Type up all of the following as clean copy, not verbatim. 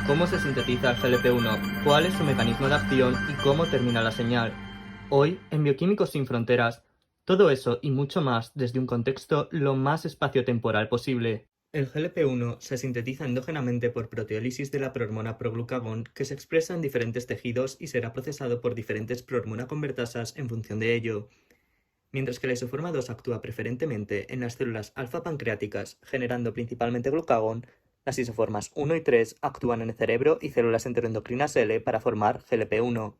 ¿Cómo se sintetiza el GLP-1? ¿Cuál es su mecanismo de acción y cómo termina la señal? Hoy, en Bioquímicos sin Fronteras, todo eso y mucho más desde un contexto lo más espaciotemporal posible. El GLP-1 se sintetiza endógenamente por proteólisis de la prohormona proglucagón que se expresa en diferentes tejidos y será procesado por diferentes prohormona convertasas en función de ello. Mientras que la isoforma 2 actúa preferentemente en las células alfa pancreáticas, generando principalmente glucagón, las isoformas 1 y 3 actúan en el cerebro y células enteroendocrinas L para formar GLP-1.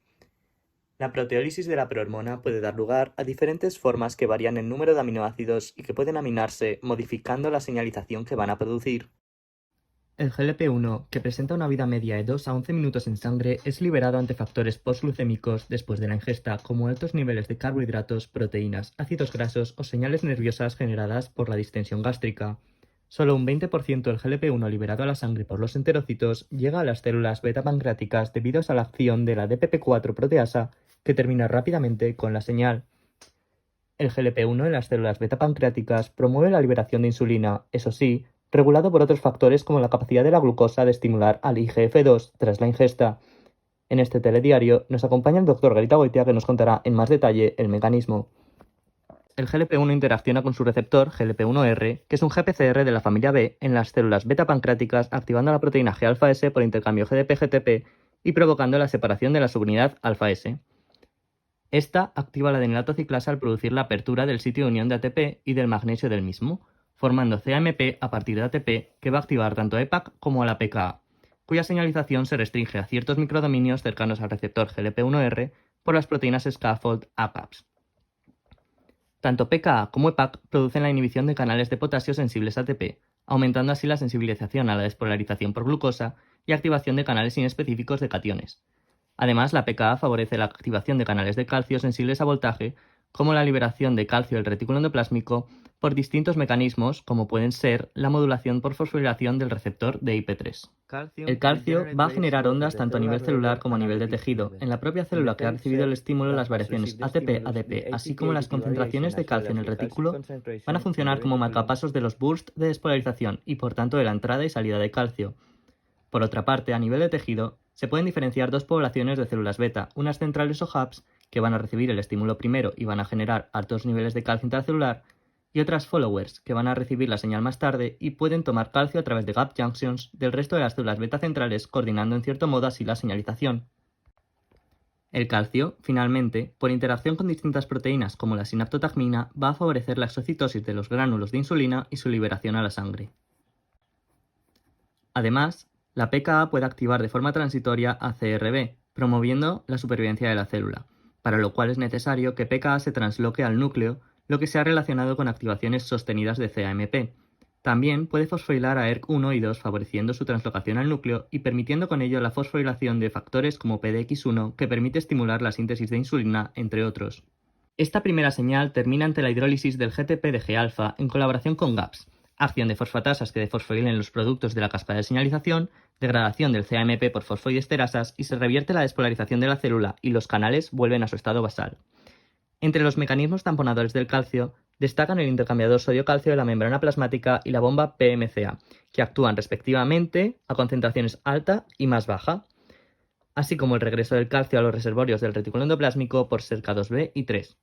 La proteólisis de la prohormona puede dar lugar a diferentes formas que varían en número de aminoácidos y que pueden aminarse modificando la señalización que van a producir. El GLP-1, que presenta una vida media de 2 a 11 minutos en sangre, es liberado ante factores postglucémicos después de la ingesta, como altos niveles de carbohidratos, proteínas, ácidos grasos o señales nerviosas generadas por la distensión gástrica. Solo un 20% del GLP-1 liberado a la sangre por los enterocitos llega a las células beta pancreáticas debido a la acción de la DPP-4 proteasa, que termina rápidamente con la señal. El GLP-1 en las células beta pancreáticas promueve la liberación de insulina, eso sí, regulado por otros factores como la capacidad de la glucosa de estimular al IGF-2 tras la ingesta. En este telediario nos acompaña el Dr. Garita Goitia, que nos contará en más detalle el mecanismo. El GLP-1 interacciona con su receptor GLP-1R, que es un GPCR de la familia B, en las células beta pancreáticas, activando la proteína G-alfa-S por intercambio GDP-GTP y provocando la separación de la subunidad alfa-S. Esta activa la adenilato:ciclasa al producir la apertura del sitio de unión de ATP y del magnesio del mismo, formando CAMP a partir de ATP, que va a activar tanto a EPAC como a la PKA, cuya señalización se restringe a ciertos microdominios cercanos al receptor GLP-1R por las proteínas scaffold APAPs. Tanto PKA como EPAC producen la inhibición de canales de potasio sensibles a ATP, aumentando así la sensibilización a la despolarización por glucosa y activación de canales inespecíficos de cationes. Además, la PKA favorece la activación de canales de calcio sensibles a voltaje, como la liberación de calcio del retículo endoplásmico por distintos mecanismos, como pueden ser la modulación por fosforilación del receptor de IP3. El calcio va a generar ondas tanto a nivel celular como a nivel de tejido. En la propia célula que ha recibido el estímulo, las variaciones ATP-ADP, así como las concentraciones de calcio en el retículo, van a funcionar como marcapasos de los bursts de despolarización y por tanto de la entrada y salida de calcio. Por otra parte, a nivel de tejido, se pueden diferenciar dos poblaciones de células beta, unas centrales o hubs, que van a recibir el estímulo primero y van a generar altos niveles de calcio intracelular, y otras followers, que van a recibir la señal más tarde y pueden tomar calcio a través de gap junctions del resto de las células beta centrales, coordinando en cierto modo así la señalización. El calcio, finalmente, por interacción con distintas proteínas como la sinaptotagmina, va a favorecer la exocitosis de los gránulos de insulina y su liberación a la sangre. Además, la PKA puede activar de forma transitoria a CRB, promoviendo la supervivencia de la célula, para lo cual es necesario que PKA se transloque al núcleo, lo que se ha relacionado con activaciones sostenidas de CAMP. También puede fosforilar a ERK1 y 2, favoreciendo su translocación al núcleo y permitiendo con ello la fosforilación de factores como PDX1, que permite estimular la síntesis de insulina, entre otros. Esta primera señal termina ante la hidrólisis del GTP de G-alfa en colaboración con GAPS, acción de fosfatasas que defosforilen los productos de la cascada de señalización, degradación del CAMP por fosfodiesterasas y se revierte la despolarización de la célula y los canales vuelven a su estado basal. Entre los mecanismos tamponadores del calcio destacan el intercambiador sodio-calcio de la membrana plasmática y la bomba PMCA, que actúan respectivamente a concentraciones alta y más baja, así como el regreso del calcio a los reservorios del retículo endoplásmico por SERCA2b y 3.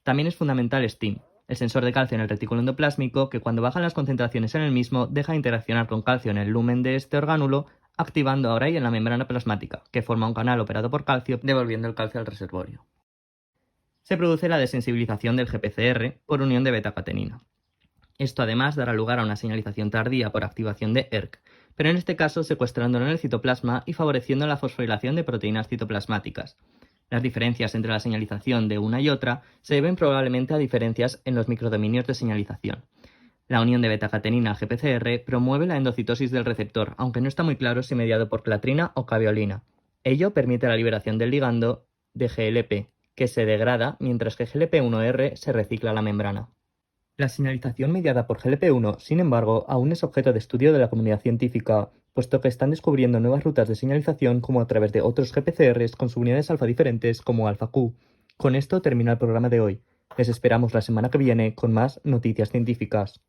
También es fundamental STIM, el sensor de calcio en el retículo endoplásmico, que cuando bajan las concentraciones en el mismo deja de interaccionar con calcio en el lumen de este orgánulo, activando ahora y en la membrana plasmática, que forma un canal operado por calcio, devolviendo el calcio al reservorio. Se produce la desensibilización del GPCR por unión de beta-catenina. Esto además dará lugar a una señalización tardía por activación de ERK, pero en este caso secuestrándolo en el citoplasma y favoreciendo la fosforilación de proteínas citoplasmáticas. Las diferencias entre la señalización de una y otra se deben probablemente a diferencias en los microdominios de señalización. La unión de beta-catenina al GPCR promueve la endocitosis del receptor, aunque no está muy claro si mediado por clatrina o caveolina. Ello permite la liberación del ligando de GLP, que se degrada mientras que GLP-1R se recicla a la membrana. La señalización mediada por GLP-1, sin embargo, aún es objeto de estudio de la comunidad científica, puesto que están descubriendo nuevas rutas de señalización como a través de otros GPCRs con subunidades alfa diferentes como alfa-Q. Con esto termina el programa de hoy. Les esperamos la semana que viene con más noticias científicas.